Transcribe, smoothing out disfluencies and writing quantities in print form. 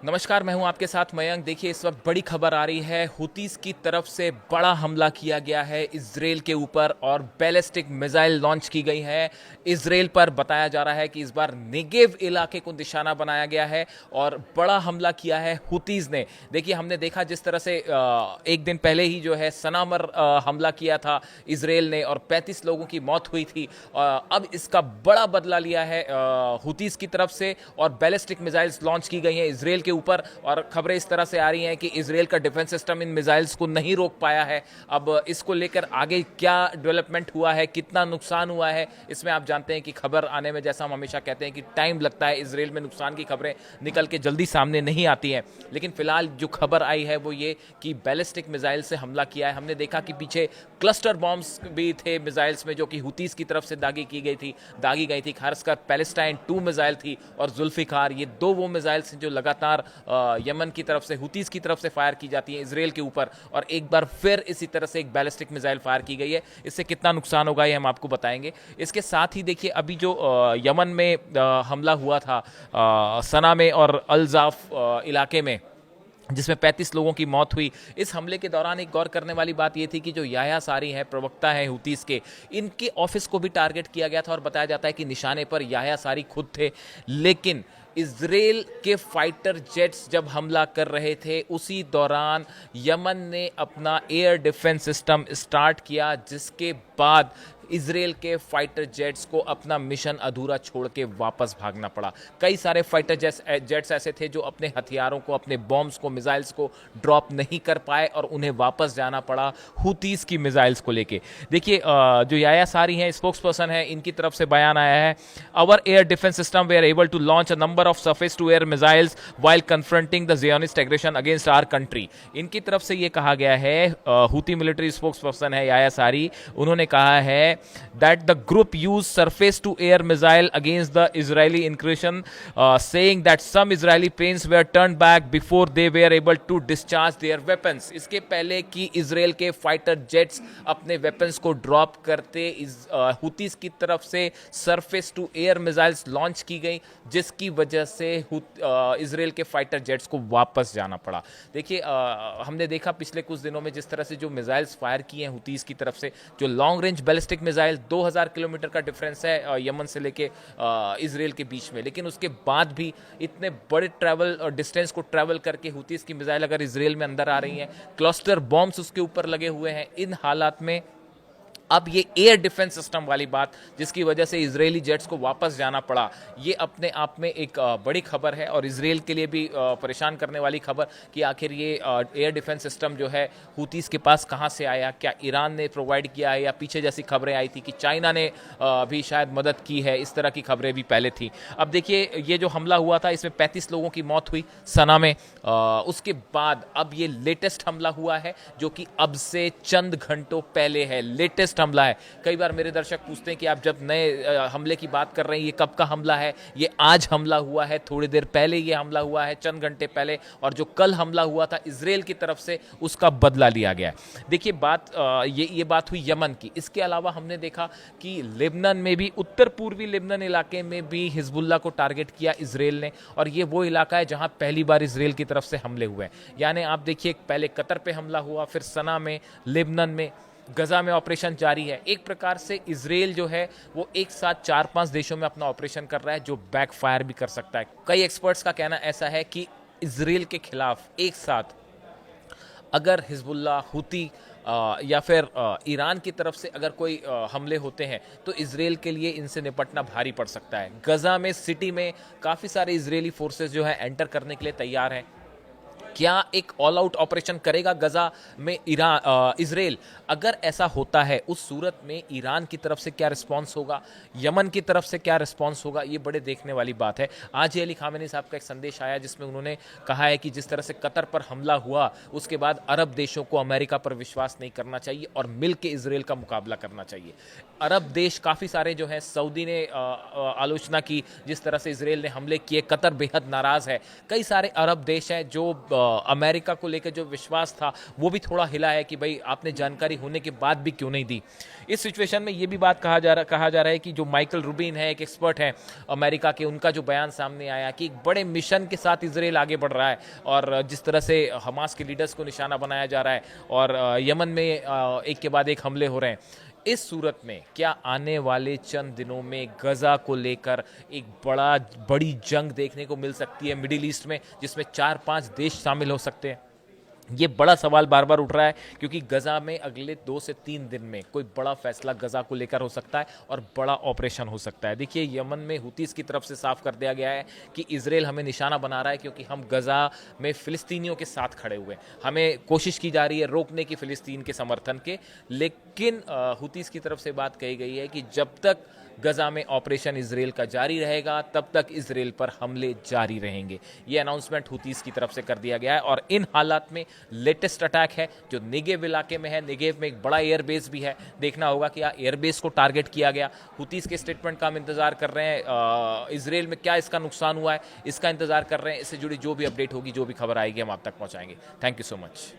नमस्कार, मैं हूं आपके साथ मयंक। देखिए, इस वक्त बड़ी खबर आ रही है। हुतीस की तरफ से बड़ा हमला किया गया है इजराइल के ऊपर और बैलिस्टिक मिसाइल लॉन्च की गई है इजराइल पर। बताया जा रहा है कि इस बार नेगेव इलाके को निशाना बनाया गया है और बड़ा हमला किया है हुतीस ने। देखिए, हमने देखा जिस तरह से एक दिन पहले ही जो है सना पर हमला किया था इजराइल ने और 35 लोगों की मौत हुई थी। अब इसका बड़ा बदला लिया है हुतीस की तरफ से और बैलिस्टिक मिसाइल्स लॉन्च की गई हैं इजराइल के ऊपर। और खबरें इस तरह से आ रही हैं कि इजराइल का डिफेंस सिस्टम इन मिसाइल्स को नहीं रोक पाया है। अब इसको लेकर आगे क्या डेवलपमेंट हुआ है, कितना नुकसान हुआ है, इसमें आप जानते हैं कि खबर आने में, जैसा हम हमेशा कहते हैं कि टाइम लगता है। इजराइल में नुकसान की खबरें निकल के जल्दी सामने नहीं आती हैं, लेकिन फिलहाल जो खबर आई है वो ये कि बैलिस्टिक मिसाइल से हमला किया है। हमने देखा कि पीछे क्लस्टर बॉम्ब्स भी थे मिसाइल्स में, जो कि हुतीस की तरफ से दागी गई थी। खासकर पैलेस्टाइन 2 मिसाइल थी और जुल्फिकार, ये दो वो मिसाइल्स जो लगातार यमन की तरफ से, हुतीस की तरफ से फायर की जाती है इजराइल के ऊपर। और एक बार फिर इसी तरह से एक बैलिस्टिक मिसाइल फायर की गई है। इससे कितना नुकसान होगा ये हम आपको बताएंगे। इसके साथ ही देखिए, अभी जो यमन में हमला हुआ था सना में और अल-जाफ इलाके में, जिसमें 35 लोगों की मौत हुई। इस हमले के दौरान एक गौर करने वाली बात यह थी कि जो याह्या सारी हैं, प्रवक्ता हैं हुतीस के, इनके ऑफिस को भी टारगेट किया गया था और बताया जाता है कि निशाने पर याह्या सारी खुद थे। लेकिन इजराइल के फाइटर जेट्स जब हमला कर रहे थे, उसी दौरान यमन ने अपना एयर डिफेंस सिस्टम स्टार्ट किया, जिसके बाद इजराइल के फाइटर जेट्स को अपना मिशन अधूरा छोड़ के वापस भागना पड़ा। कई सारे फाइटर जेट्स ऐसे थे जो अपने हथियारों को, अपने बॉम्ब्स को, मिसाइल्स को ड्रॉप नहीं कर पाए और उन्हें वापस जाना पड़ा हुतीस की मिसाइल्स को लेके। देखिए, जो याह्या सारी हैं, स्पोक्स पर्सन है, इनकी तरफ से बयान आया है। Our air defence system we are able to launch a number of surface to air missiles while confronting the Zionist aggression against our country. इनकी तरफ से ये कहा गया है, हुती मिलिट्री स्पोक्स पर्सन है याह्या सारी, उन्होंने कहा है that the group used surface to air missile against the Israeli incursion, saying that some Israeli planes were turned back before they were able to discharge their weapons। इसके पहले कि Israel के fighter jets अपने weapons को drop करते, Houthis की तरफ से surface to air missiles launch की गई, जिसकी वजह से इजराइल के फाइटर जेट्स को वापस जाना पड़ा। देखिए, हमने देखा पिछले कुछ दिनों में जिस तरह से जो मिसाइल्स फायर किए हैं हुतीस की तरफ से, जो long range ballistic missile, 2000 kilometre का डिफरेंस है यमन से लेके इजराइल के बीच में, लेकिन उसके बाद भी इतने बड़े ट्रैवल और डिस्टेंस को ट्रैवल करके हुतीस की मिसाइल अगर इजराइल में अंदर आ रही हैं, क्लस्टर बॉम्ब्स उसके ऊपर लगे हुए हैं, इन हालात में अब ये एयर डिफेंस सिस्टम वाली बात, जिसकी वजह से इजरायली जेट्स को वापस जाना पड़ा, ये अपने आप में एक बड़ी खबर है और इजराइल के लिए भी परेशान करने वाली खबर कि आखिर ये एयर डिफेंस सिस्टम जो है हुतीस के पास कहाँ से आया। क्या ईरान ने प्रोवाइड किया है, या पीछे जैसी खबरें आई थी कि चाइना ने भी शायद मदद की है, इस तरह की खबरें भी पहले थी। अब देखिए, ये जो हमला हुआ था, इसमें 35 लोगों की मौत हुई सना में। उसके बाद अब ये लेटेस्ट हमला हुआ है, जो कि अब से चंद घंटों पहले है, लेटेस्ट हमला है। कई बार मेरे दर्शक पूछते हैं कि आप जब नए हमले की बात कर रहे हैं, ये कब का हमला है? ये आज हमला हुआ है, थोड़ी देर पहले ये हमला हुआ है, चंद घंटे पहले। और जो कल हमला हुआ था इजराइल की तरफ से, उसका बदला लिया गया है। देखिए, ये बात हुई यमन की। इसके अलावा हमने देखा कि लेबनान में भी, उत्तर पूर्वी लेबनान इलाके में भी हिजबुल्लाह को टारगेट किया इजराइल ने, और ये वो इलाका है जहां पहली बार इजराइल की तरफ से हमले हुए हैं। यानी आप देखिए, पहले कतर पे हमला हुआ, फिर सना में, लेबनान में, गजा में ऑपरेशन जारी है। एक प्रकार से इजराइल जो है वो एक साथ 4-5 देशों में अपना ऑपरेशन कर रहा है, जो बैकफायर भी कर सकता है। कई एक्सपर्ट्स का कहना ऐसा है कि इजराइल के खिलाफ एक साथ अगर हिजबुल्लाह, हुती या फिर ईरान की तरफ से अगर कोई हमले होते हैं, तो इजराइल के लिए इनसे निपटना भारी पड़ सकता है। गजा में, सिटी में काफ़ी सारे इजरायली फोर्सेस जो है एंटर करने के लिए तैयार हैं। क्या एक ऑल आउट ऑपरेशन करेगा गजा में इजराइल? अगर ऐसा होता है, उस सूरत में ईरान की तरफ से क्या रिस्पांस होगा, यमन की तरफ से क्या रिस्पांस होगा, ये बड़े देखने वाली बात है। आज अली खामेनी साहब का एक संदेश आया, जिसमें उन्होंने कहा है कि जिस तरह से कतर पर हमला हुआ, उसके बाद अरब देशों को अमेरिका पर विश्वास नहीं करना चाहिए और मिल के इजराइल का मुकाबला करना चाहिए। अरब देश काफ़ी सारे जो हैं, सऊदी ने आलोचना की जिस तरह से इजराइल ने हमले किए, कतर बेहद नाराज़ है। कई सारे अरब देश हैं जो अमेरिका को लेकर जो विश्वास था वो भी थोड़ा हिला है कि भाई आपने जानकारी होने के बाद भी क्यों नहीं दी। इस सिचुएशन में ये भी बात कहा जा रहा है कि जो माइकल रूबिन है, एक एक्सपर्ट है अमेरिका के, उनका जो बयान सामने आया कि एक बड़े मिशन के साथ इजराइल आगे बढ़ रहा है और जिस तरह से हमास के लीडर्स को निशाना बनाया जा रहा है और यमन में एक के बाद एक हमले हो रहे हैं, इस सूरत में क्या आने वाले चंद दिनों में गजा को लेकर एक बड़ी जंग देखने को मिल सकती है मिडिल ईस्ट में, जिसमें 4-5 देश शामिल हो सकते हैं? ये बड़ा सवाल बार बार उठ रहा है क्योंकि गजा में अगले 2 से 3 दिन में कोई बड़ा फैसला गजा को लेकर हो सकता है और बड़ा ऑपरेशन हो सकता है। देखिए, यमन में हुतीस की तरफ से साफ कर दिया गया है कि इजराइल हमें निशाना बना रहा है क्योंकि हम गजा में फिलिस्तीनियों के साथ खड़े हुए हैं। हमें कोशिश की जा रही है रोकने की फिलिस्तीन के समर्थन के, लेकिन हुतीस की तरफ से बात कही गई है कि जब तक गजा में ऑपरेशन इजराइल का जारी रहेगा तब तक इजराइल पर हमले जारी रहेंगे। ये अनाउंसमेंट हुतीस की तरफ से कर दिया गया है और इन हालात में लेटेस्ट अटैक है जो नेगेव इलाके में है। नेगेव में एक बड़ा एयरबेस भी है, देखना होगा कि एयरबेस को टारगेट किया गया। हुतीस के स्टेटमेंट का हम इंतजार कर रहे हैं। इजराइल में क्या इसका नुकसान हुआ है इसका इंतजार कर रहे हैं। इससे जुड़ी जो भी अपडेट होगी, जो भी खबर आएगी, हम आप तक पहुंचाएंगे। Thank you so much.